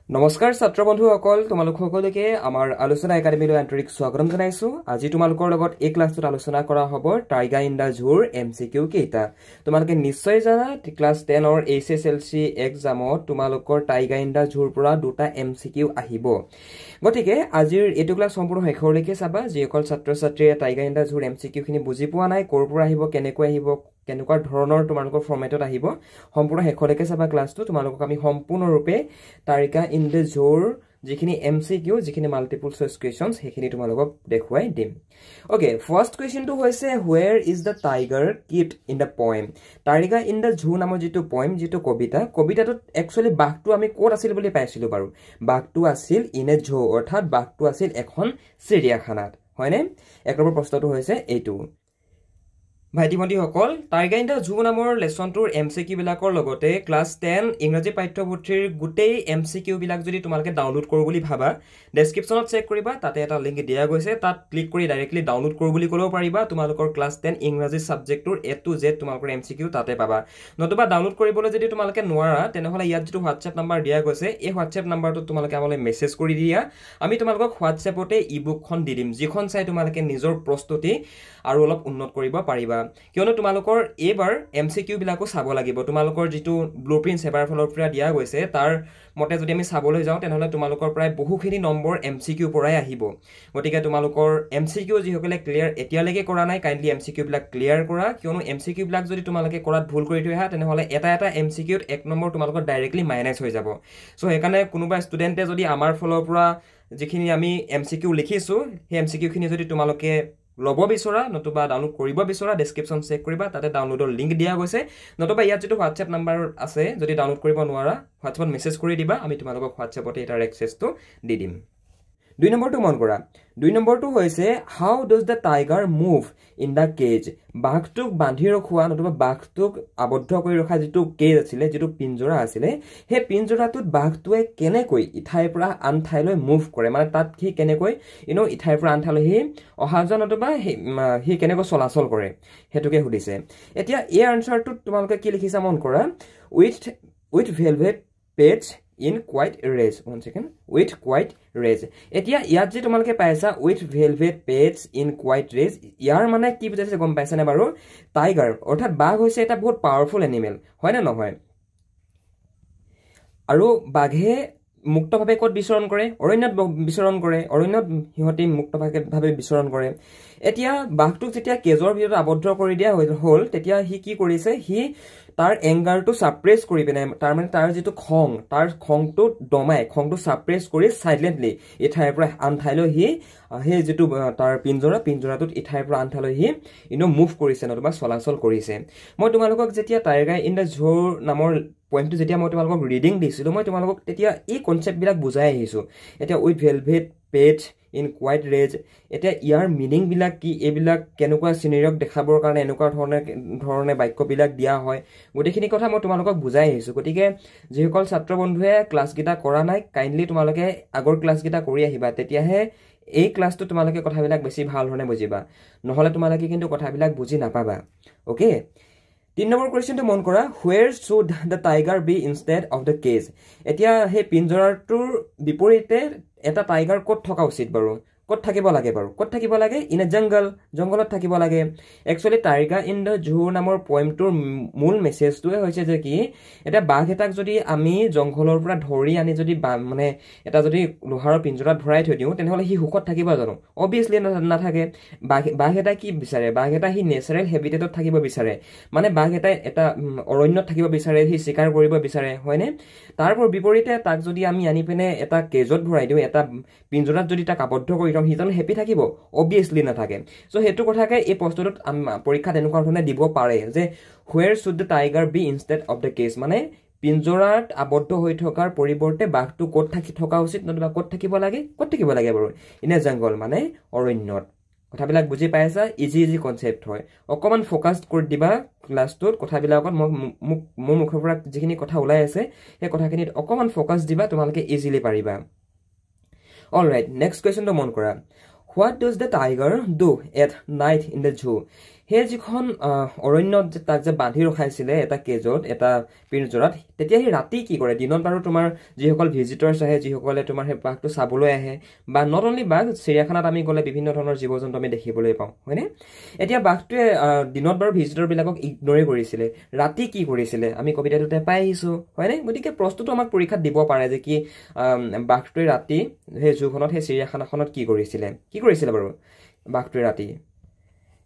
নমস্কাৰ ছাত্ৰ বন্ধুসকল তোমালোক সকলোকে আমাৰ আলোচনা একাডেমীলৈ আন্তৰিক স্বাগতম জনাইছো আজি তোমালোকৰ লগত এই ক্লাছটোত আলোচনা কৰা হ'ব টাইগাৰ ইন দা ঝুৰ এমসিকিউ কেইটা তোমালোকে নিশ্চয় জানা ক্লাছ 10 অৰ এইচএসএলসি এক্সামত তোমালোকৰ টাইগাৰ ইন দা ঝুৰ পৰা দুটা এমসিকিউ আহিব গতিকে আজিৰ এটো ক্লাছ সম্পূৰ্ণ শেষলৈকে চাবা যিসকল ছাত্ৰ ছাত্ৰীয়ে টাইগাৰ ইন দা ঝুৰ এমসিকিউ খিনি বুজি পোৱা নাই কৰ পৰা আহিব কেনেকৈ আহিব কেনেকুৱা ধৰণৰ তোমালোকৰ ফৰমেটত আহিব সম্পূৰ্ণ শেষলৈকে চাবা ক্লাছটো তোমালোকক আমি সম্পূৰ্ণৰূপে টাইগাৰ ইন দা ঝুৰ যিখিনি এমসিকিউ যিখিনি মাল্টিপল চইচ কোৱেশ্চনছ সেইখিনি তোমালোকক দেখুৱাই দিম ওকে ফাৰ্স্ট কোৱেশ্চনটো হৈছে where is the tiger kept in the poem tiger in the zoo নামৰ যিটো পয়েম যিটো কবিতাটোত একচুয়ালি বাঘটো আমি কোত আছিল বুলি পাইছিলো বাৰু বাঘটো আছিল ইন এ ঝু অৰ্থাৎ বাঘটো আছিল এখন চিৰিয়াখানাত হয়নে এক নম্বৰ প্ৰশ্নটো হৈছে এইটো ভাইটি ভণ্টি সকল টাইগাৰ ইন দা ঝু নামৰ লেসনটোৰ এমসিকিউ বিলাকৰ লগতে ক্লাছ 10 ইংৰাজী পাঠ্যপুথিৰ গুটেই এমসিকিউ বিলাক যদি তোমালোকে ডাউনলোড কৰো বুলি ভাবা ডেসক্ৰিপচনত চেক কৰিবা তাতে এটা লিংক দিয়া গৈছে তাত ক্লিক কৰি ডাইৰেক্টলি ডাউনলোড কৰো বুলি ক'লেও পাৰিবা তোমালোকৰ ক্লাছ 10 ইংৰাজী সাবজেক্টৰ A to Z তোমালোকৰ এমসিকিউ তাতে পাবা নতুবা ডাউনলোড কৰিবলৈ যদি তোমালোকে নোৱাৰা তেনেহলে ইয়াত যেটো WhatsApp নম্বৰ দিয়া গৈছে এই WhatsApp নম্বৰটো তোমালোকে আমালৈ মেছেজ কৰি দিয়া আমি তোমালোকক WhatsAppতে ইবুকখন দি দিম যিখন চাই তোমালোকে নিজৰ প্ৰস্তুতি আৰু অলপ উন্নত কৰিব পাৰিবা কিয়নো তোমালোকৰ এবাৰ এমসিকিউ বিলাকো চাব লাগিব তোমালোকৰ যেটো ব্লুপ্ৰিন্ট সেভাৰ ফলৰ পৰা দিয়া গৈছে তাৰ মতে যদি আমি চাবলৈ যাওঁ তেনেহলে তোমালোকৰ প্ৰায় বহুখিনি নম্বৰ এমসিকিউ পৰাই আহিব গতিকে তোমালোকৰ এমসিকিউ যিসকলে ক্লিয়াৰ এতিয়ালৈকে কৰা নাই কাইন্ডলি এমসিকিউ বিলাক ক্লিয়াৰ কৰা কিয়নো এমসিকিউ বিলাক যদি তোমালোকে কৰাত ভুল কৰি থৈ আহা তেনেহলে এটা এমসিকিউত এক নম্বৰ তোমালোকৰ ডাইৰেক্টলি মাইনাস হৈ যাব সো হেকানে কোনোবা ষ্টুডেন্টে যদি আমাৰ ফলৰ পৰা যিখিনি আমি এমসিকিউ লিখিছো সেই এমসিকিউ খিনি যদি তোমালোকে লব বিচৰা নতুবা ডাউনলোড কৰিব বিচৰা ডেসক্ৰিপচন চেক কৰিবা তাতে ডাউনলোডৰ লিংক দিয়া গৈছে নতুবা ইয়াত যেটো WhatsApp নম্বৰ আছে যদি ডাউনলোড কৰিব নোৱাৰা WhatsAppত মেছেজ কৰি দিবা আমি তোমালোকক WhatsAppতে এটাৰ এক্সেছটো দি দিম দুই নম্বৰটো মন কৰা দুই নম্বৰটো হৈছে how does the tiger move in the cage বাঘটোক বান্ধি ৰখোৱা নতুবা বাঘটোক আবদ্ধ কৰি ৰখা যেটো কেজ আছিল যেটো পিঞ্জৰা আছিল হে পিঞ্জৰাটোত বাঘটোৱে কেনেকৈ ইঠাইৰ পৰা আন ঠাইলৈ মুভ কৰে মানে তাত কি কেনেকৈ ইঠাইৰ পৰা আন ঠাইলৈ হি অহাজন নতুবা হি কেনেকৈ চলাচল কৰে হেতুকে সুধিছে এতিয়া এই আনসাৰটো তোমালোকে কি লিখিছা মন কৰা with velvet page in quite race one second with quite race এতিয়া ইয়াত যে তোমালোকে পাইছা with velvet pets in quite race ইয়াৰ মানে কি বুজাইছে গম পাইছানে বাৰু টাইগাৰ অৰ্থাৎ বাঘ হৈছে এটা বহুত পাৱাৰফুল এনিমেল হয় না নহয় আৰু বাঘে মুক্তভাৱে কত বিচৰণ কৰে অৰণ্যত বিচৰণ কৰে অৰণ্যত হিহতি মুক্তভাৱে বিচৰণ কৰে এতিয়া বাঘটোক যেতিয়া কেজৰ ভিতৰত আবদ্ধ কৰি দিয়া হ'ল তেতিয়া হি কি কৰিছে হি তাৰ এংগাৰটো সাপ্ৰেছ কৰি পেনে তাৰ মানে তাৰ যেটো খং তাৰ খংটো দমাই খংটো সাপ্ৰেছ কৰি সাইলেন্টলি ইঠাইৰ পৰা আন ঠাইলৈ হি হে যেটো তাৰ পিঞ্জৰাটোত ইঠাইৰ পৰা আন ঠাইলৈ হি মুভ কৰিছে নতুবা চলাচল কৰিছে মই তোমালোকক যেতিয়া টাইগাৰ ইন দা ঝুৰ নামৰ পয়েন্টটো যেতিয়া মই তোমালোকক ৰিডিং দিছিলো মই তোমালোকক তেতিয়া এই কনসেপ্ট বিলাক বুজাই আহিছো এতিয়া with velvet page in quiet raise এতিয়া ইয়াৰ মিনিং বিলাক কি এবিলাক কেনেকুৱা সিনাৰিওক দেখাবৰ কাৰণে এনেকুৱা ধৰণে বাক্য বিলাক দিয়া হয় গটেখিনি কথা মই তোমালোকক বুজাই আহিছো গতিকে যিসকল ছাত্ৰ বন্ধুৱে ক্লাছ গিটা কৰা নাই কাইন্ডলি তোমালোকে আগৰ ক্লাছ গিটা কৰি আহিবা তেতিয়াহে এই ক্লাছটো তোমালোকে কথাবিলাক বেছি ভাল ধৰণে বুজিবা নহলে তোমালোকে কিন্তু কথাবিলাক বুজি নাপাবা ওকে 3 নম্বৰ কোৱেশ্চনটো মন কৰা where should the tiger be instead of the cage এতিয়া হে পিঞ্জৰাটোৰ বিপৰীতে এটা টাইগাৰ কত থকা উচিত বাৰু কত থাকিব লাগে ইন এ জংগলত থাকিব লাগে একচুয়ালি টাইগাৰ ইন দা ঝু নামৰ পয়েমটোৰ মূল মেছেজটোৱে হৈছে যে কি এটা বাঘ এটাক যদি আমি জংগলৰ পৰা ধৰি আনি যদি মানে এটা যদি লোহাৰৰ পিঞ্জৰাত ভৰাই থৈ দিও তেনেহলে হি হুকত থাকিব জানো অবিয়াসলি নাথাকে বাঘ এটা কি বিচাৰে বাঘ এটা হি নেচাৰেল হেবিটেটত থাকিব বিচাৰে মানে বাঘ এটা অৰণ্যত থাকিব বিচাৰে হি শিকাৰ কৰিব বিচাৰে হয়নে তাৰপৰ বিপৰীতে তাক যদি আমি আনি পেনে এটা কেজত ভৰাই দিও এটা পিঞ্জৰাত যদি তাক আবদ্ধ কৰি দিও হিজন হেপি থাকিব অবিয়াসলি নাথাকে সো হেতু কথাকে এই প্ৰশ্নটোত পৰীক্ষাত এনেকুৱা ধৰণে দিব পাৰে যে where should the tiger be instead of the cage মানে পিঞ্জৰাত আবদ্ধ হৈ থকাৰ পৰিৱৰ্তে বাঘটো কত থকা উচিত নতুবা কত থাকিব লাগে বাৰু ইনে জংগল মানে অৰণ্যত কথাবিলাক বুজি পাইছা ইজি কনসেপ্ট হয় অকমান ফোকাস কৰি দিবা ক্লাছটোত কথাবিলাকত মোৰ মুখৰ পৰা যিখিনি কথা ওলাই আছে সেই কথাখিনিত অকমান ফোকাস দিবা তোমালোকে ইজিলি পাৰিবা Alright, next question to mon kora. What does the tiger do at night in the zoo? সেই যিখন অৰণ্যত তাক যে বান্ধি ৰখাইছিলে এটা কেজত এটা পিঞ্জৰাত তেতিয়া সেই ৰাতি কি কৰে দিনত বাৰু তোমাৰ যিসকল ভিজিটৰ্ছ আহে যিসকলে তোমাৰ সেই বাঘটো চাবলৈ আহে বা নট অনলি বাঘ চিৰিয়াখানাত আমি গ'লে বিভিন্ন ধৰণৰ জীৱ জন্তু আমি দেখিবলৈ পাওঁ হয়নে এতিয়া বাঘটোৱে দিনত বাৰু ভিজিটৰবিলাকক ইগনৰে কৰিছিলে ৰাতি কি কৰিছিলে আমি কবিতাটোতে পাই আহিছোঁ হয়নে গতিকে প্ৰশ্নটো আমাক পৰীক্ষাত দিব পাৰে যে কি বাঘটোৱে ৰাতি সেই জুখনত সেই চিৰিয়াখানাখনত কি কৰিছিলে বাৰু বাঘটোৱে ৰাতি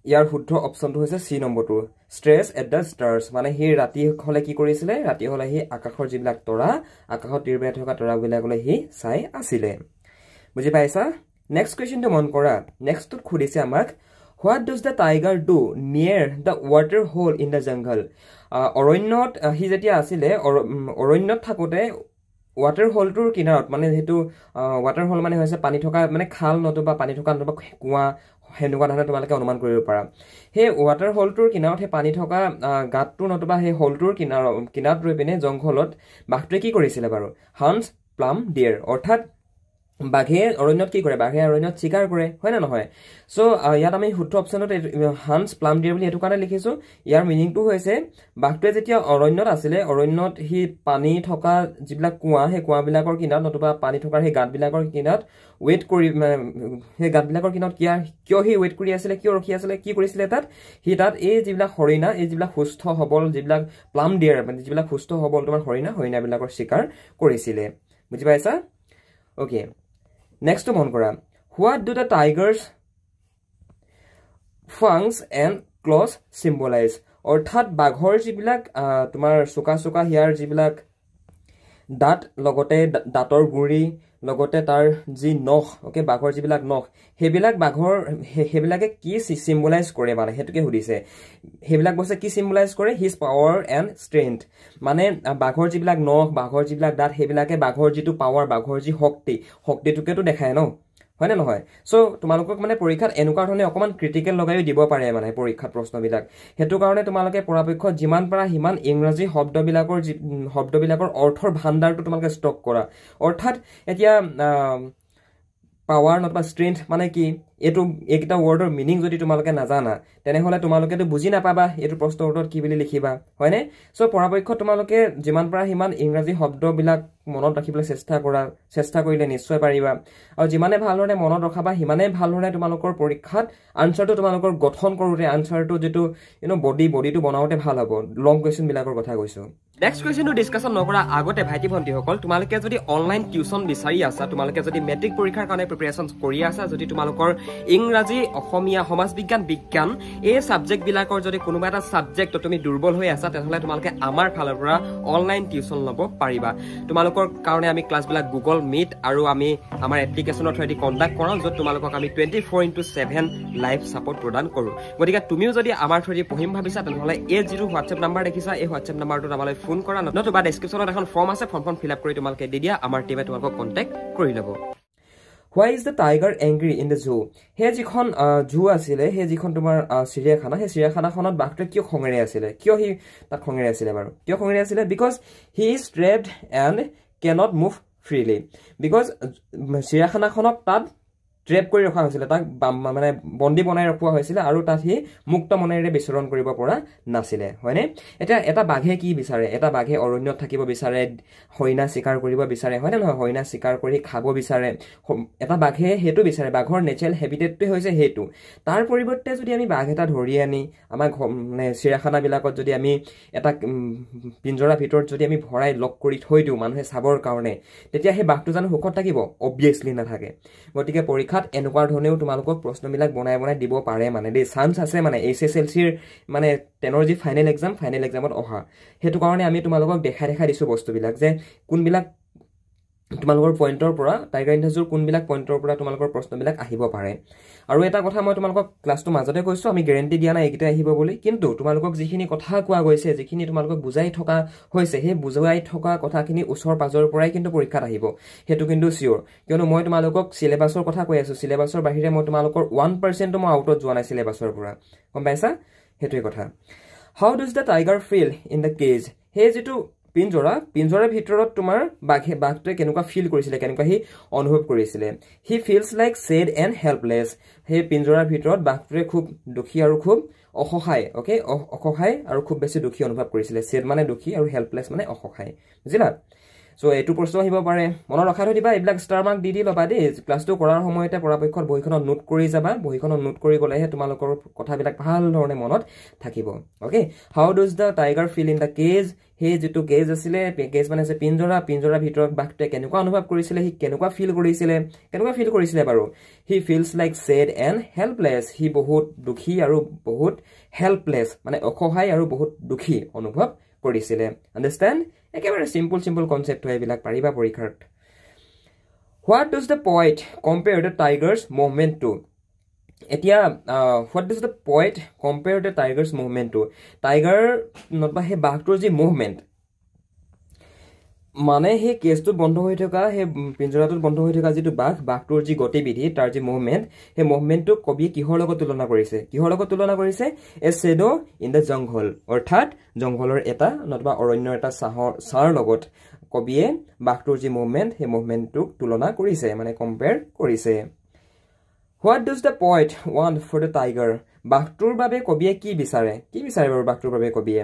ইয়াৰ শুদ্ধ অপশ্যনটো হৈছে চি নম্বৰটো ষ্ট্ৰেছ এট দ্য ষ্টাৰ্ছ মানে সি ৰাতি হ'লে কি কৰিছিলে ৰাতি হ'লে সি আকাশৰ যিবিলাক তৰা আকাশত তিৰবিৰাই থকা তৰাবিলাকলৈ সি চাই আছিলে বুজি পাইছা নেক্সট কুৱেশ্যনটো মন কৰা নেক্সটটোত সুধিছে আমাক what does the tiger do near the water hole in the jungle অৰণ্যত সি যেতিয়া আছিলে অৰণ্যত থাকোঁতে ৱাটাৰ হোলটোৰ কিনাৰত মানে সেইটো ৱাটাৰ হোল মানে হৈছে পানী থকা মানে খাল নতুবা পানী থকা নতুবা কুঁৱা সেনেকুৱা ধৰণে তোমালোকে অনুমান কৰিব পাৰা সেই ৱাটাৰ হোলটোৰ কিনাৰত সেই পানী থকা গাঁতটো নতুবা সেই হোলটোৰ কিনাৰত ৰৈ পিনে জংঘলত বাঘটোৱে কি কৰিছিলে বাৰু হান্স প্লাম ডিয়েৰ অৰ্থাৎ বাঘে অৰণ্যত কি কৰে বাঘে অৰণ্যত চিকাৰ কৰে হয় নে নহয় চ' ইয়াত আমি শুদ্ধ অপশ্যনত হান্স প্লাম ডিয়েৰ বুলি এইটো কাৰণে লিখিছোঁ ইয়াৰ মিনিংটো হৈছে বাঘটোৱে যেতিয়া অৰণ্যত আছিলে অৰণ্যত সি পানী থকা যিবিলাক কুঁৱা সেই কুঁৱাবিলাকৰ কিনাৰত নতুবা পানী থকাৰ সেই গাঁতবিলাকৰ কিনাৰত ৱেইট কৰি সেই গাঁতবিলাকৰ কিনাৰত কিয় সি ৱেইট কৰি আছিলে কিয় ৰখি আছিলে কি কৰিছিলে তাত সি তাত এই যিবিলাক হৰিণা এই যিবিলাক সুস্থ সবল যিবিলাক প্লাম ডিয়েৰ মানে যিবিলাক সুস্থ সবল তোমাৰ হৰিণাবিলাকৰ চিকাৰ কৰিছিলে বুজি পাইছা অ'কে নেক্সটটো মন কৰা what do the tiger's fangs and claws symbolise অৰ্থাৎ বাঘৰ যিবিলাক তোমাৰ চোকা হিয়াৰ যিবিলাক দাঁত লগতে দাঁতৰ গুৰি লগতে তাৰ যি নখ অ'কে বাঘৰ যিবিলাক নখ সেইবিলাকে কি চিম্বলাইজ কৰে মানে সেইটোকে সুধিছে সেইবিলাক বস্তু কি চিম্বলাইজ কৰে হিজ পাৱাৰ এণ্ড ষ্ট্ৰেংথ মানে বাঘৰ যিবিলাক নখ বাঘৰ যিবিলাক দাঁত সেইবিলাকে বাঘৰ যিটো পাৱাৰ বাঘৰ যি শক্তিটোকেতো দেখায় ন হয় নে নহয় চ' তোমালোকক মানে পৰীক্ষাত এনেকুৱা ধৰণে অকণমান ক্ৰিটিকেল লগাইও দিব পাৰে মানে পৰীক্ষাত প্ৰশ্নবিলাক সেইটো কাৰণে তোমালোকে পৰাপক্ষত যিমান পাৰা সিমান ইংৰাজী শব্দবিলাকৰ অৰ্থৰ ভাণ্ডাৰটো তোমালোকে ষ্টক কৰা অৰ্থাৎ এতিয়া পাৱাৰ নতুবা ষ্ট্ৰেংথ মানে কি এইকেইটা ৱৰ্ডৰ মিনিং যদি তোমালোকে নাজানা তেনেহ'লে তোমালোকেতো বুজি নাপাবা এইটো প্ৰশ্নৰ উত্তৰত কি বুলি লিখিবা হয়নে চ' পৰাপক্ষত তোমালোকে যিমান পাৰা সিমান ইংৰাজী শব্দবিলাক মনত ৰাখিবলৈ চেষ্টা কৰিলে নিশ্চয় পাৰিবা আৰু যিমানে ভালদৰে মনত ৰখাবা সিমানেই ভালদৰে তোমালোকৰ পৰীক্ষাত আনচাৰটো তোমালোকৰ গঠন কৰোঁতে আনচাৰটো যিটো বডিটো বনাওঁতে ভাল হ'ব লং কুৱেশ্যনবিলাকৰ কথা কৈছোঁ নেক্সট কুৱেশ্যনটো ডিছকাশ্যন নকৰা আগতে ভাইটি ভণ্টিসকল তোমালোকে যদি অনলাইন টিউশ্যন বিচাৰি আছা তোমালোকে যদি মেট্ৰিক পৰীক্ষাৰ কাৰণে প্ৰিপেৰেশ্যন কৰি আছা যদি তোমালোকৰ ইংৰাজী অসমীয়া সমাজ বিজ্ঞান এই ছাবজেক্টবিলাকৰ যদি কোনোবা এটা ছাবজেক্ট তুমি দুৰ্বল হৈ আছা তেনেহ'লে তোমালোকে আমাৰ ফালৰ পৰা অনলাইন টিউশ্যন ল'ব পাৰিবা তোমালোকৰ কাৰণে আমি ক্লাছবিলাক গুগল মিট আৰু আমি আমাৰ এপ্লিকেশ্যনৰ থ্ৰুৱেদি কণ্ডাক্ট কৰাওঁ য'ত তোমালোকক আমি 24/7 লাইভ ছাপৰ্ট প্ৰদান কৰোঁ গতিকে তুমিও যদি আমাৰ থ্ৰুৱেদি পঢ়িম ভাবিছা তেনেহ'লে এই যিটো হোৱাটছএপ নাম্বাৰ দেখিছা এই হোৱাটছএপ নাম্বাৰটোত আমালৈ ফোন কৰা নতুবা ডেছক্ৰিপশ্যনত এখন ফৰ্ম আছে ফৰ্মখন ফিল আপ কৰি তোমালোকে দি দিয়া আমাৰ টিমে তোমালোকক কণ্টেক্ট কৰি ল'ব Why is the tiger angry in the zoo? সেই যিখন জু আছিলে সেই যিখন তোমাৰ চিৰিয়াখানা সেই চিৰিয়াখানাখনত বাঘটোৱে কিয় খঙেৰে আছিলে কিয় সি তাত খঙেৰে আছিলে বাৰু কিয় খঙেৰে আছিলে because he is trapped and cannot move freely because চিৰিয়াখানাখনক তাত ট্ৰেপ কৰি ৰখা হৈছিলে তাক মানে বন্দী বনাই ৰখোৱা হৈছিলে আৰু তাত সি মুক্ত মনেৰে বিচৰণ কৰিব পৰা নাছিলে হয়নে এতিয়া এটা বাঘে কি বিচাৰে এটা বাঘে অৰণ্যত থাকিব বিচাৰে হৰিণা চিকাৰ কৰিব বিচাৰে হয়নে নহয় হৰিণা চিকাৰ কৰি খাব বিচাৰে এটা বাঘে সেইটো বিচাৰে বাঘৰ নেচাৰেল হেবিটেটটোৱে হৈছে সেইটো তাৰ পৰিৱৰ্তে যদি আমি বাঘ এটা ধৰি আনি আমাৰ মানে চিৰিয়াখানাবিলাকত যদি আমি এটা পিঞ্জৰাৰ ভিতৰত যদি আমি ভৰাই লক কৰি থৈ দিওঁ মানুহে চাবৰ কাৰণে তেতিয়া সেই বাঘটো জানো সুখত থাকিব অবভিয়াছলি নাথাকে গতিকে পৰীক্ষা এনেকুৱা ধৰণেও তোমালোকক প্ৰশ্নবিলাক বনাই দিব পাৰে মানে দেই চান্স আছে মানে HSLCৰ মানে 10ৰ যি ফাইনেল এক্সামত অহা সেইটো কাৰণে আমি তোমালোকক দেখাই দিছোঁ বস্তুবিলাক যে কোনবিলাক তোমালোকৰ পইণ্টৰ পৰা টাইগাৰ ইন দ্য জুৰ কোনবিলাক পইণ্টৰ পৰা তোমালোকৰ প্ৰশ্নবিলাক আহিব পাৰে আৰু এটা কথা মই তোমালোকক ক্লাছটো মাজতে কৈছোঁ আমি গেৰেণ্টি দিয়া নাই এইকেইটা আহিব বুলি কিন্তু তোমালোকক যিখিনি কথা কোৱা গৈছে যিখিনি তোমালোকক বুজাই থকা হৈছে সেই বুজাই থকা কথাখিনি ওচৰ পাজৰ পৰাই কিন্তু পৰীক্ষাত আহিব সেইটো কিন্তু চিয়'ৰ কিয়নো মই তোমালোকক চিলেবাছৰ কথা কৈ আছোঁ চিলেবাছৰ বাহিৰে মই তোমালোকৰ 1%ও মই আউটত যোৱা নাই চিলেবাছৰ পৰা গম পাইছা সেইটোৱে কথা how does the tiger feel in the cage সেই যিটো পিঞ্জৰাৰ ভিতৰত তোমাৰ বাঘটোৱে কেনেকুৱা ফিল কৰিছিলে কেনেকুৱা সি অনুভৱ কৰিছিলে he feels like sad and helpless সেই পিঞ্জৰাৰ ভিতৰত বাঘটোৱে খুব দুখী আৰু খুব অসহায় ওকে অসহায় আৰু খুব বেছি দুখী অনুভৱ কৰিছিলে সেড মানে দুখী আৰু হেল্পলেছ মানে অসহায় বুজিলা সো এইটো প্ৰশ্ন আহিব পাৰে মনত ৰখাই থৈ দিবা এইবিলাক ষ্টাৰ মাৰ্ক দি ল'বা দেই ক্লাছটো কৰাৰ সময়তে পৰাপক্ষত বহিখনত নোট কৰি যাবা বহিখনত নোট কৰি গলেহে তোমালোকৰ কথাবিলাক ভাল ধৰণে মনত থাকিব okay how does the tiger feel in the cage হে যেটো কেজ আছিলে কেজ মানে আছে পিঞ্জৰা ভিতৰত বাঘটোৱে কেনেকুৱা অনুভৱ কৰিছিলে হি কেনেকুৱা ফিল কৰিছিলে বাৰু he feels like sad and helpless হি বহুত দুখী আৰু বহুত হেল্পলেছ মানে অসহায় আৰু বহুত দুখী অনুভৱ কৰিছিলে আন্ডাৰষ্টেণ্ড একেবাৰে সিম্পল কনসেপ্ট হয় এইবিলাক পাৰিবা পৰীক্ষাত What does the poet compare the tiger's movement to? এতিয়া what does the poet compare the tiger's movement to? Tiger নতবা হে বাঘটোৰ যি মুভমেন্ট মানে হে কেছটো বন্ধ হৈ থকা হে পিঞ্জৰাটোত বন্ধ হৈ থকা যিটো বাঘটোৰ যি গতিবিধি তাৰ যি মুভমেন্ট হে মুভমেন্টটো কবি কিহৰ লগত তুলনা কৰিছে এ শ্যাডো ইন দ্য জংঘল অৰ্থাৎ জংঘলৰ এটা নতবা অৰণ্যৰ এটা ছাৰ লগত কবিয়ে বাঘটোৰ যি মুভমেন্ট হে মুভমেন্টটোক তুলনা কৰিছে মানে কম্পেয়াৰ কৰিছে What does the poet want for the tiger? বাঘটোৰ বাবে কবিয়ে কি বিচাৰে বাৰু বাঘটোৰ বাবে কবিয়ে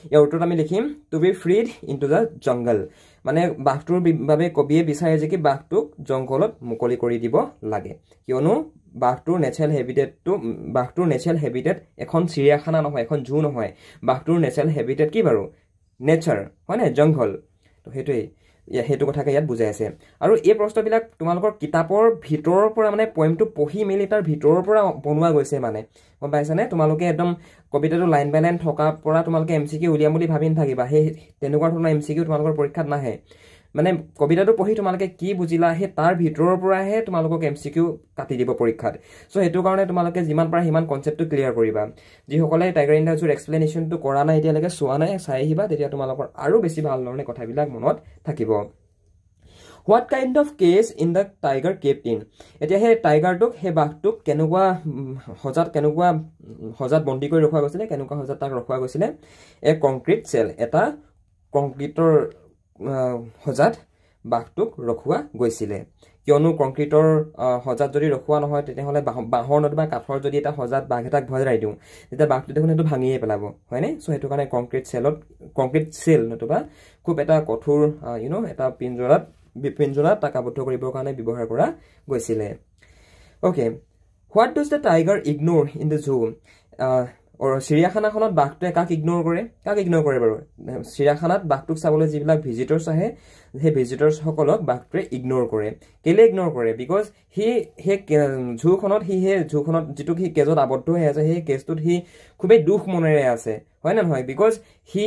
ইয়াৰ উত্তৰত আমি লিখিম to be freed into the jungle মানে বাঘটোৰ বাবে কবিয়ে বিচাৰে যে কি বাঘটোক জংঘলত মুকলি কৰি দিব লাগে কিয়নো বাঘটোৰ নেচাৰেল হেবিটেট এখন চিৰিয়াখানা নহয় এখন জু নহয় বাঘটোৰ নেচাৰেল হেবিটেট কি বাৰু নেচাৰ হয় না জংঘল তো হেতু কথাকে ইয়াত বুজাই আছে আৰু এই প্ৰশ্নবিলাক তোমালোকৰ কিতাপৰ ভিতৰৰ পৰা মানে পয়েমটো পঢ়ি মেলি তাৰ ভিতৰৰ পৰা বনোৱা গৈছে মানে গম পাইছানে তোমালোকে একদম কবিতাটো লাইন বাই লাইন থকা পৰা তোমালোকে এমসিকিউ উলিয়াম বুলি ভাবি নাথাকিবা হে তেনেকুৱা ধৰণৰ এমসিকিউ তোমালোকৰ পৰীক্ষাত নাহে মানে কবিতাটো পঢ়ি তোমালোকে কি বুজিলা হে তাৰ ভিতৰৰ পৰাহে তোমালোকক এমসিকিউ কাটি দিব পৰীক্ষাত সো হেতু কাৰণে তোমালোকে যিমান পাৰা হিমান কনসেপ্টটো ক্লিয়াৰ কৰিবা যি সকলে টাইগাৰ ইন দ্য জুৰ এক্সপ্লেনেশনটো কৰা নাই এতিয়ালৈকে চোৱা নাই চাই আহিবা তেতিয়া তোমালোকৰ আৰু বেছি ভাল ধৰণে কথাবিলাক মনত থাকিব What kind of case in the tiger kept in? এতিয়া হে টাইগাৰটোক হে বাঘটোক কেনেকুৱা হজাত বন্দী কৰি ৰখা গৈছিলে কেনেকুৱা হজাত তাক ৰখা গৈছিলে এ কংক্ৰিট সেল এটা কংক্ৰিটৰ হজাত বাঘটোক ৰখোৱা গৈছিলে কিয়নো কংক্ৰিটৰ হজাত যদি ৰখোৱা নহয় তেতিয়াহলে বাঁহৰ নতবা কাঠৰ যদি এটা হজাত বাঘ এটাক ভৰাই দিওঁ তেতিয়া বাঘটো দেখোন সেইটো ভাঙিয়ে পেলাব হয়নে সো হেতু কাৰণে কংক্ৰিট সেল নতবা খুব এটা কঠোৰ এটা পিঞ্জৰাত তাক আবদ্ধ কৰিবৰ কাৰণে ব্যৱহাৰ কৰা গৈছিলে okay What does the tiger ignore in the zoo? চিৰিয়াখানাখনত বাঘটোৱে কাক ইগনোৰ কৰে বাৰু চিৰিয়াখানাত বাঘটোক চাবলৈ যিবিলাক ভিজিটৰ্ছ আহে সেই ভিজিটৰ্ছ সকলক বাঘটোৱে ইগনোৰ কৰে কেলে ইগনোৰ কৰে বিকজ হি জুখনত যিটো হি কেজত আবদ্ধ হৈ আছে সেই কেজটোত হি খুবেই দুখ মনেৰে আছে হয় না নহয় বিকজ হি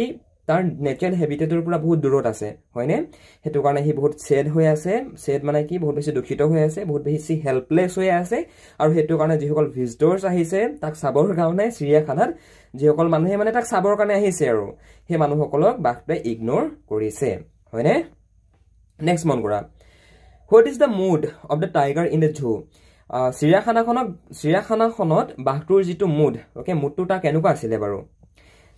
তাৰ নেচাৰেল হেবিটেটৰ পৰা বহুত দূৰত আছে হয়নে হেতু কাৰণে হি বহুত সেড হৈ আছে সেড মানে কি বহুত বেছি দুখিত হৈ আছে বহুত বেছি হেল্পলেছ হৈ আছে আৰু হেতু কাৰণে যিসকল ভিজিটৰ্ছ আহিছে তাক চাবৰ কাৰণে চিৰিয়াখানাত যিসকল মানুহে মানে তাক চাবৰ কাৰণে আহিছে আৰু সেই মানুহসকলক বাঘটোৱে ইগনোৰ কৰিছে হয়নে নেক্সট মন কৰা What is the mood of the tiger in the zoo? চিৰিয়াখানাখনত বাঘটোৰ যিটো মুড ওকে মুডটো তাৰ কেনেকুৱা আছিল বাৰু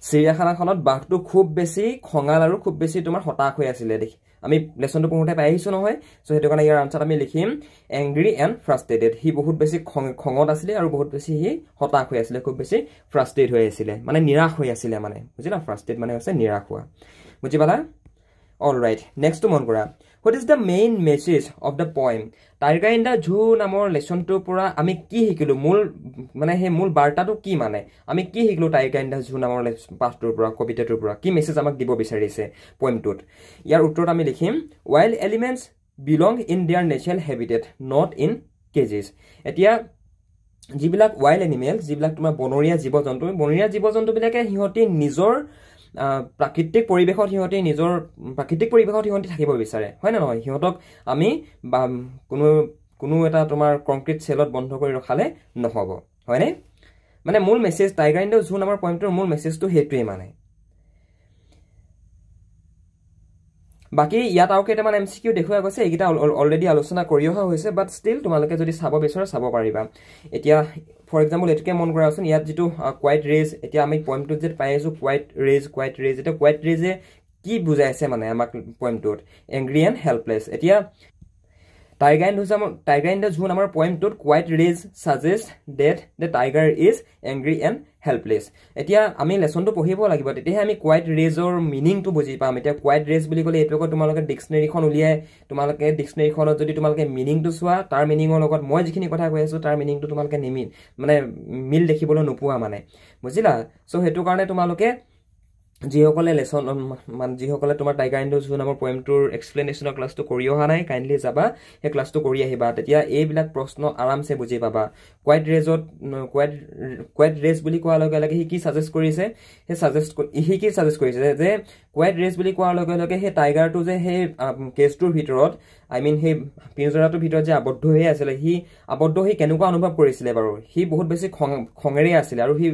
চিৰিয়াখানাখনত বাঘটো খুব বেছি খঙাল আৰু খুব বেছি তোমাৰ হতাশ হৈ আছিল দেখি আমি লেসনটো পঢ়োতে পাই আহিছো নহয় সো হেতু কাৰণে ইয়াৰ আনসাৰ আমি লিখিম এংগ্ৰি এণ্ড ফ্ৰাস্ট্ৰেটেড হি বহুত বেছি খঙত আছিল আৰু বহুত বেছি হি হতাশ হৈ আছিল খুব বেছি ফ্ৰাস্ট্ৰেট হৈ আছিল মানে নিৰাশ হৈ আছিল মানে বুজিলা ফ্ৰাস্ট্ৰেট মানে হৈছে নিৰাশ হোৱা বুজি পালা অলৰাইট নেক্সট মন কৰা What is the main message of the poem? Tiger in the Zoo নামৰ লেসনটোৰ পৰা আমি কি শিকিলো মূল বাৰ্তাটো কি মানে আমি কি শিকিলো Tiger in the Zoo নামৰ পাঠটোৰ পৰা কবিতাটোৰ পৰা কি মেছেজ আমাক দিব বিচাৰিছে পয়েমটোত ইয়াৰ উত্তৰত আমি লিখিম Wild elements belong in their natural habitat not in cages এতিয়া যিবিলাক wild animals যিবিলাক তোমাৰ বনৰীয়া জীৱ-জন্তু বিলাকে সিহঁতে নিজৰ প্ৰাকৃতিক পৰিবেশত সিহঁতে থাকিব বিচাৰে হয় না নহয় সিহঁতক আমি কোনো এটা তোমাৰ কংক্ৰিট সেলত বন্ধ কৰি ৰখালে নহব হয়নে মানে মূল message tiger in the zoo নামৰ পয়েমটোৰ মূল মেছেজটো হেতুই মানে বাকি ইয়াত আৰু কেইটামান এমসিকিউ দেখুৱা গৈছে এইকেইটা অলৰেডি আলোচনা কৰি অহা হৈছে বাট ষ্টিল তোমালোকে যদি চাব বিচাৰা চাব পাৰিবা এতিয়া ফৰ এক্সাম্পল এটুকে মন কৰাচোন ইয়াত যেটো কোৱাইট ৰেজ এতিয়া আমি পয়েমটোত যে পাই আছো কোৱাইট ৰেজ এটা কোৱাইট ৰেজে কি বুজাইছে মানে আমাক পয়েমটোত এংগ্ৰি এণ্ড হেল্পলেছ এতিয়া Tiger in the Zoo নামৰ পয়েমটোত quite raise suggest that the tiger is angry and helpless. এতিয়া আমি লেসনটো পঢ়িব লাগিব তেতিয়াহে আমি quite raise ৰ মিনিংটো বুজি পাম এতিয়া quite raise বুলি ক'লে এইটোক তোমালোকে ডিকশনাৰীখন উলিয়াই তোমালোকে ডিকশনাৰীখনত যদি তোমালোকে মিনিংটো চোৱা তাৰ মিনিংৰ লগত মই যিখিনি কথা কৈ আছো তাৰ মিনিংটো তোমালোকে মানে মিল দেখিবলৈ নোপোৱা মানে বুজিলা সো হেতু কাৰণে তোমালোকে যিসকলে লেসন মানে যিসকলে তোমাৰ টাইগাৰ ইন দ্য জু নামৰ পয়েমটোৰ এক্সপ্লেনেশ্যনৰ ক্লাছটো কৰি অহা নাই কাইন্ডলি যাবা এই ক্লাছটো কৰি আহিবা তেতিয়া এইবিলাক প্ৰশ্ন আৰামছে বুজি পাবা কোৱাইট ৰেজ বুলি কোৱাৰ লগে লগে কি সাজেষ্ট কৰিছে কি সাজেষ্ট কৰিছে যে কোৱাইট ৰেজ বুলি কোৱাৰ লগে লগে হে টাইগাৰটো যে হে কেছটোৰ ভিতৰত আই মিন হে পিঞ্জৰাটোৰ ভিতৰত যে আবদ্ধ হৈ আছিল হি আবদ্ধ হৈ কেনেকুৱা অনুভৱ কৰিছিলে বাৰু হি বহুত বেছি খঙেৰে আছিল আৰু হি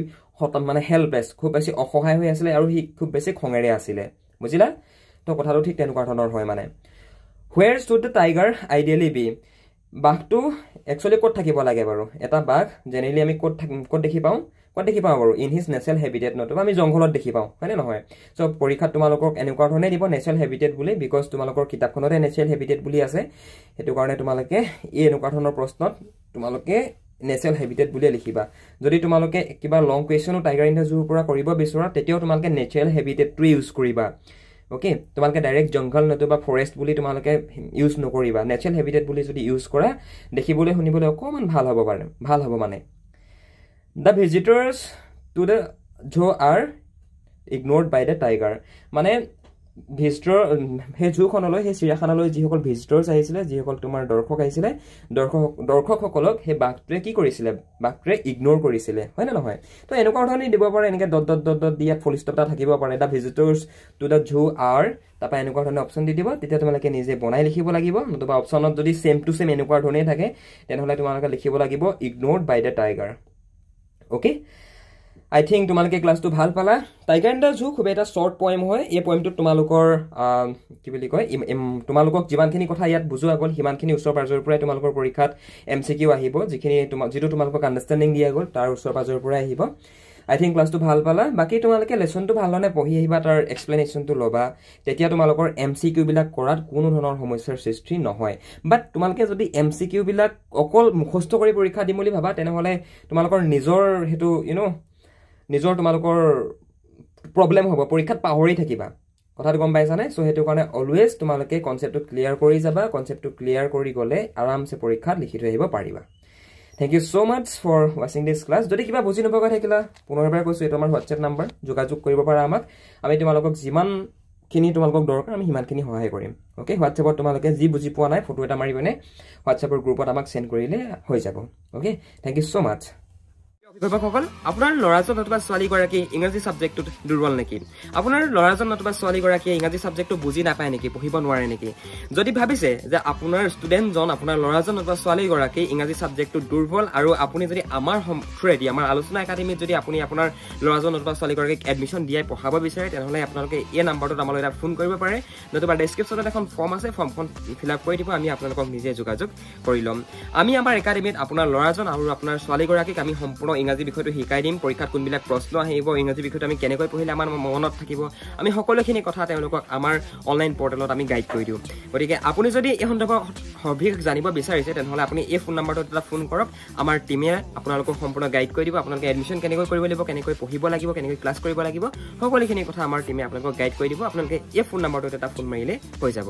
মানে হেল্পলেছ খুব বেছি অসহায় হৈ আছিল আৰু হি খুব বেছি খঙেৰে আছিল বুজিলা তো কথাটো ঠিক তেনেকুৱা ধৰণৰ হয় মানে where should the tiger ideally be বাঘটো একচুয়ালি ক'ত থাকিব লাগে বাৰু এটা বাঘ জেনেৰেলি আমি ক'ত দেখি পাওঁ বাৰু ইন হিজ নেচাৰেল হেবিটেট নতুবা আমি জংঘলত দেখি পাওঁ হয়নে নহয় সো পৰীক্ষাত তোমালোকক এনেকুৱা ধৰণে দিব নেচাৰেল হেবিটেট বুলি বিকজ তোমালোকৰ কিতাপখনতে নেচাৰেল হেবিটেট বুলি আছে হেতু কাৰণে তোমালোকে এই এনেকুৱা ধৰণৰ প্ৰশ্নত তোমালোকে নেচাৰেল হেবিটেট বুলি লিখিবা যদি তোমালোকে কিবা লং কোৱেশ্চনো টাইগাৰ ইন দ্য জুৰ পৰা কৰিব বিচৰা তেতিয়াও তোমালোকে নেচাৰেল হেবিটেটটো ইউজ কৰিবা ওকে তোমালোকে ডাইৰেক্ট জংগল নতুবা ফৰেষ্ট বুলি তোমালোকে ইউজ নকৰিবা নেচাৰেল হেবিটেট বুলি যদি ইউজ কৰা দেখিবলৈ শুনিবলৈ অকমান ভাল হ'ব মানে the visitors to the zoo are ignored by the tiger মানে ভিজিটৰ হে জুখনলৈ হে চিৰিয়াখানালৈ যিসকল ভিজিটৰ্ছ আহিছিলে যিসকল তোমাৰ দৰ্শক আহিছিলে দৰ্শকসকলক হে বাঘটোৱে কি কৰিছিলে বাঘটোৱে ইগনোৰ কৰিছিলে হয় না নহয় তো এনেকুৱা ধৰণে দিব পাৰে এনেকৈ ডট দিয়া ফুল ষ্টপ এটা থাকিব পাৰে the visitors to the zoo are তাপা এনেকুৱা ধৰণৰ অপচন দি দিব তেতিয়া তোমালোকে নিজে বনাই লিখিব লাগিব নতুবা অপচনত যদি সেম টু সেম এনেকুৱা ধৰণে থাকে তেনেহলে তোমালোকে লিখিব লাগিব ignored by the tiger okay I think তোমালোকে ক্লাছটো ভাল পালা টাইগাৰ ইন দ্য জু খুব এটা শৰ্ট পয়েম হয় এই পয়েমটো তোমালোকৰ কি বুলি কয় তোমালোকক যিমানখিনি কথা ইয়াত বুজোৱা গ'ল সিমানখিনি উত্তৰ পাজৰ পৰাই তোমালোকৰ পৰীক্ষাত এমসিকিউ আহিব যেটো তোমালোকক আন্ডাৰষ্টেণ্ডিং দিয়া গ'ল তাৰ উত্তৰ পাজৰ পৰাই আহিব I think ক্লাছটো ভাল পালা বাকি তোমালোকে লেসনটো ভালনে পঢ়ি আহিবা তাৰ এক্সপ্লেনেশ্যনটো লবা তেতিয়া তোমালোকৰ এমসিকিউ বিলাক কৰাত কোনো ধৰণৰ সমস্যাৰ সৃষ্টি নহয় বাট তোমালোকে যদি এমসিকিউ বিলাক অকল মুখস্থ কৰি পৰীক্ষা দিম বুলি ভাবা তেনেহলে তোমালোকৰ নিজৰ হেতু নিজৰ তোমালোকৰ প্ৰবলেম হ'ব পৰীক্ষাত পাহৰি থাকিবা কথাটো গম পাইছা নে সো হেতু কাৰণে অলৱেজ তোমালোকে কনসেপ্টটো ক্লিয়াৰ কৰি যাবা কনসেপ্টটো ক্লিয়াৰ কৰি গলে আৰামছে পৰীক্ষাত লিখি থৈ আহিব পাৰিবা Thank you so much for watching this class. যদি কিবা বুজি নপোৱা থাকিলা পুনৰবাৰ কৈছো এটো আমাৰ WhatsApp নম্বৰ যোগাযোগ কৰিব পাৰা আমাক আমি তোমালোকক যিমানখিনি তোমালোকক দৰকাৰ আমি হিমানখিনি সহায় কৰিম ওকে WhatsAppত তোমালোকে যি বুজি পোৱা নাই ফটো এটা মাৰিবনে WhatsAppৰ গ্ৰুপত আমাক সেন্ড কৰিলে হৈ যাব okay Thank you so much. অভিভাৱকসকল আপোনাৰ ল'ৰাজন অথবা ছোৱালীগৰাকী ইংৰাজী সাবজেক্টত দুৰ্বল নেকি আপোনাৰ ল'ৰাজন অথবা ছোৱালীগৰাকী ইংৰাজী সাবজেক্টটো বুজি নাপায় নেকি পঢ়িব নোৱাৰে নেকি যদি ভাবিছে যে আপোনাৰ ষ্টুডেণ্টজন আপোনাৰ ল'ৰাজন অথবা ছোৱালীগৰাকী ইংৰাজী সাবজেক্টটো দুৰ্বল আৰু আপুনি যদি আমাৰ থ্ৰুৱেদি আমাৰ আলোচনা একাডেমীত যদি আপুনি আপোনাৰ ল'ৰাজন অথবা ছোৱালীগৰাকীক এডমিশ্যন দিয়াই পঢ়াব বিচাৰে তেনেহ'লে আপোনালোকে এই নম্বৰটোত আমালৈ এটা ফোন কৰিব পাৰে নতুবা ডেছক্ৰিপশ্যনত এখন ফৰ্ম আছে ফৰ্মখন ফিল আপ কৰি দিব আমি আপোনালোকক নিজে যোগাযোগ কৰি ল'ম আমি আমাৰ একাডেমীত আপোনাৰ ল'ৰাজন আৰু আপোনাৰ ছোৱালীগৰাকীক আমি সম্পূৰ্ণ ইংৰাজী বিষয়টো শিকাই দিম পৰীক্ষাত কোনবিলাক প্ৰশ্ন আহিব ইংৰাজী বিষয়টো আমি কেনেকৈ পঢ়িলে আমাৰ মনত থাকিব আমি সকলোখিনি কথা তেওঁলোকক আমাৰ অনলাইন পৰ্টেলত আমি গাইড কৰি দিওঁ গতিকে আপুনি যদি এই সন্দৰ্ভত সবিশেষ জানিব বিচাৰিছে তেনেহ'লে আপুনি এই ফোন নম্বৰটোত এটা ফোন কৰক আমাৰ টিমে আপোনালোকক সম্পূৰ্ণ গাইড কৰি দিব আপোনালোকে এডমিশ্যন কেনেকৈ কৰিব লাগিব কেনেকৈ পঢ়িব লাগিব কেনেকৈ ক্লাছ কৰিব লাগিব সকলোখিনি কথা আমাৰ টিমে আপোনালোকক গাইড কৰি দিব আপোনালোকে এই ফোন নম্বৰটোত এটা ফোন মাৰিলে হৈ যাব